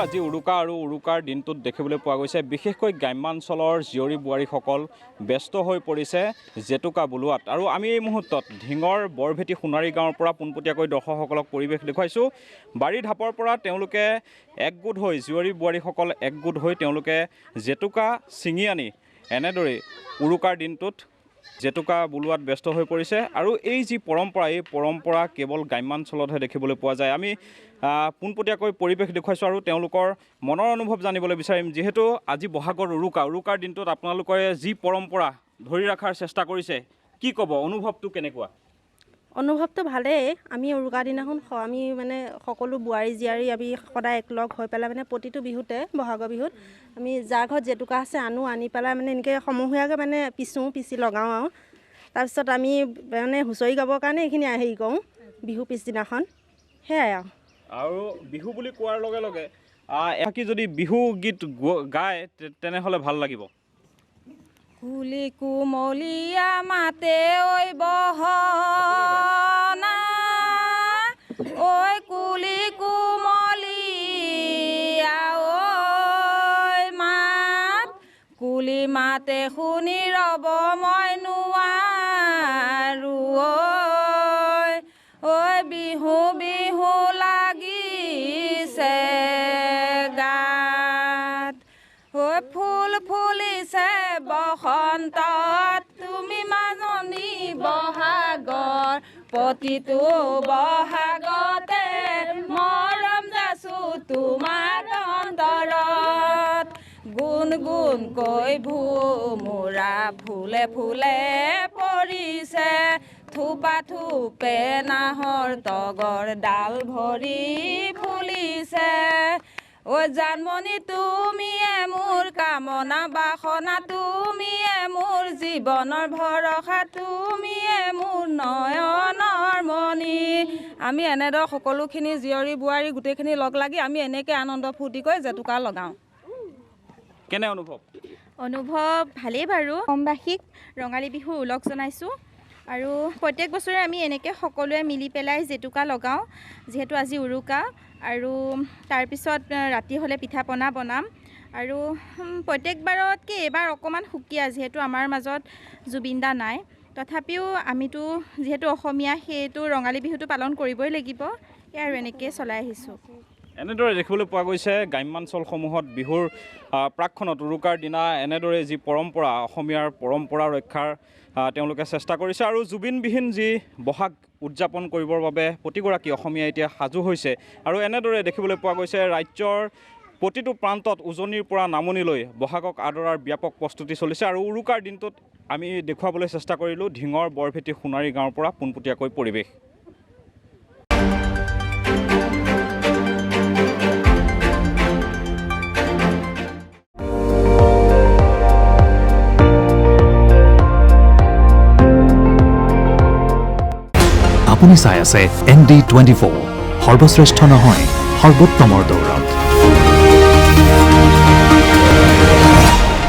আজি উৰুকা আৰু উৰুকাৰ দিনটোত দেখিবলৈ পোৱা গৈছে বিশেষকৈ গ্ৰাম্যাঞ্চলৰ জীয়ৰী বোৱাৰীসকল ব্যস্ত হৈ পৰিছে জেতুকা বুলোৱাত। আৰু আমি এই মুহূৰ্তত ঢিঙৰ বৰভেটি সোণাৰী গাঁৱৰ পৰা পোনপটীয়াকৈ দৰ্শকসকলক পৰিৱেশ দেখুৱাইছোঁ। বাৰী ঢাপৰ পৰা তেওঁলোকে একগোট হৈ জীয়ৰী বোৱাৰীসকল একগোট হৈ তেওঁলোকে জেতুকা ছিঙি আনি এনেদৰেই উৰুকাৰ দিনটোত জেতুকা বুলোৱাত ব্যস্ত হৈ পৰিছে। আৰু এই যি পৰম্পৰা, এই পৰম্পৰা কেৱল গ্ৰাম্যাঞ্চলতহে দেখিবলৈ পোৱা যায়। আমি পোনপটীয়াকৈ পৰিৱেশ দেখুৱাইছোঁ আৰু তেওঁলোকৰ মনৰ অনুভৱ জানিবলৈ বিচাৰিম। যিহেতু আজি বহাগৰ উৰুকাৰ দিনটোত আপোনালোকে যি পৰম্পৰা ধৰি ৰখাৰ চেষ্টা কৰিছে, কি ক'ব, অনুভৱটো কেনেকুৱা? অনুভৱটো ভালেই। আমি উৰুকাৰ দিনাখন আমি মানে সকলো বোৱাৰী জীয়াৰী আমি সদায় একলগ হৈ পেলাই মানে প্ৰতিটো বিহুতে বহাগৰ বিহুত আমি যাৰ ঘৰত জেতুকা আছে আনি পেলাই মানে এনেকৈ সমূহীয়াকৈ মানে পিচি লগাওঁ আৰু তাৰপিছত আমি মানে হুঁচৰি গাবৰ কাৰণে এইখিনি হেৰি কৰোঁ বিহু পিছদিনাখন। সেয়াই আৰু বিহু বুলি কোৱাৰ লগে লগে একাকি যদি বিহু গীত গায় তেনেহ'লে ভাল লাগিব। কুলি কুমলীয়া মাতে ঐ বহনা, ঐ কুলি কুমলীয়া ঐ মাত, কুলি মাতে শুনি ৰ'ব মই নোৱাৰো ঐ বিহু বিহু লাগিছে গাত, ঐ ফুল ফুলিছে বসন্তত, তুমি মাজনী বহাগৰ প্ৰতিটো বহাগতে মৰম যাচো তোমাৰ অন্তৰত, গুণ গুণকৈ ভোমোৰা ফুলে ফুলে পৰিছে, থোপা থোপে নাহৰ তগৰ ডাল ভৰি ফুলিছে, ঐ জানমণি তুমিয়ে মোৰ কামনা বাসনা, তুমিয়ে মোৰ জীৱনৰ ভৰসা, তুমিয়ে মোৰ নয়নৰ মণি। আমি এনেদৰে সকলোখিনি জীয়ৰী বোৱাৰী গোটেইখিনি লগ লাগি আমি এনেকৈ আনন্দ ফূৰ্তি কৰি জেতুকা লগাওঁ। কেনে অনুভৱ? অনুভৱ ভালেই বাৰু। অসমবাসীক ৰঙালী বিহুৰ ওলগ জনাইছোঁ আৰু প্ৰত্যেক বছৰে আমি এনেকৈ সকলোৱে মিলি পেলাই জেতুকা লগাওঁ। যিহেতু আজি উৰুকা আৰু তাৰপিছত ৰাতি হ'লে পিঠা পনা বনাম আৰু প্ৰত্যেকবাৰতকৈ এইবাৰ অকণমান সুকীয়া, যিহেতু আমাৰ মাজত জুবিন দা নাই। তথাপিও আমিতো যিহেতু অসমীয়া, সেইটো ৰঙালী বিহুটো পালন কৰিবই লাগিব। সেয়া আৰু এনেকৈ চলাই আহিছোঁ। এনেদৰে দেখিবলৈ পোৱা গৈছে গ্ৰাম্যাঞ্চলসমূহত বিহুৰ প্ৰাকখনত উৰুকাৰ দিনা এনেদৰে যি পৰম্পৰা, অসমীয়াৰ পৰম্পৰা ৰক্ষাৰ তেওঁলোকে চেষ্টা কৰিছে। আৰু জুবিনবিহীন যি বহাগ উদযাপন কৰিবৰ বাবে প্ৰতিগৰাকী অসমীয়া এতিয়া সাজু হৈছে। আৰু এনেদৰে দেখিবলৈ পোৱা গৈছে ৰাজ্যৰ প্ৰতিটো প্ৰান্তত উজনিৰ পৰা নামনিলৈ বহাগক আদৰাৰ ব্যাপক প্ৰস্তুতি চলিছে। আৰু উৰুকাৰ দিনটোত আমি দেখুৱাবলৈ চেষ্টা কৰিলোঁ ঢিঙৰ বৰভেটি সোণাৰী গাঁৱৰ পৰা পোনপটীয়াকৈ পৰিৱেশ। আপুনি চাই আছে ND24, সৰ্বশ্ৰেষ্ঠ নহয় সৰ্বোত্তমৰ দৌৰত।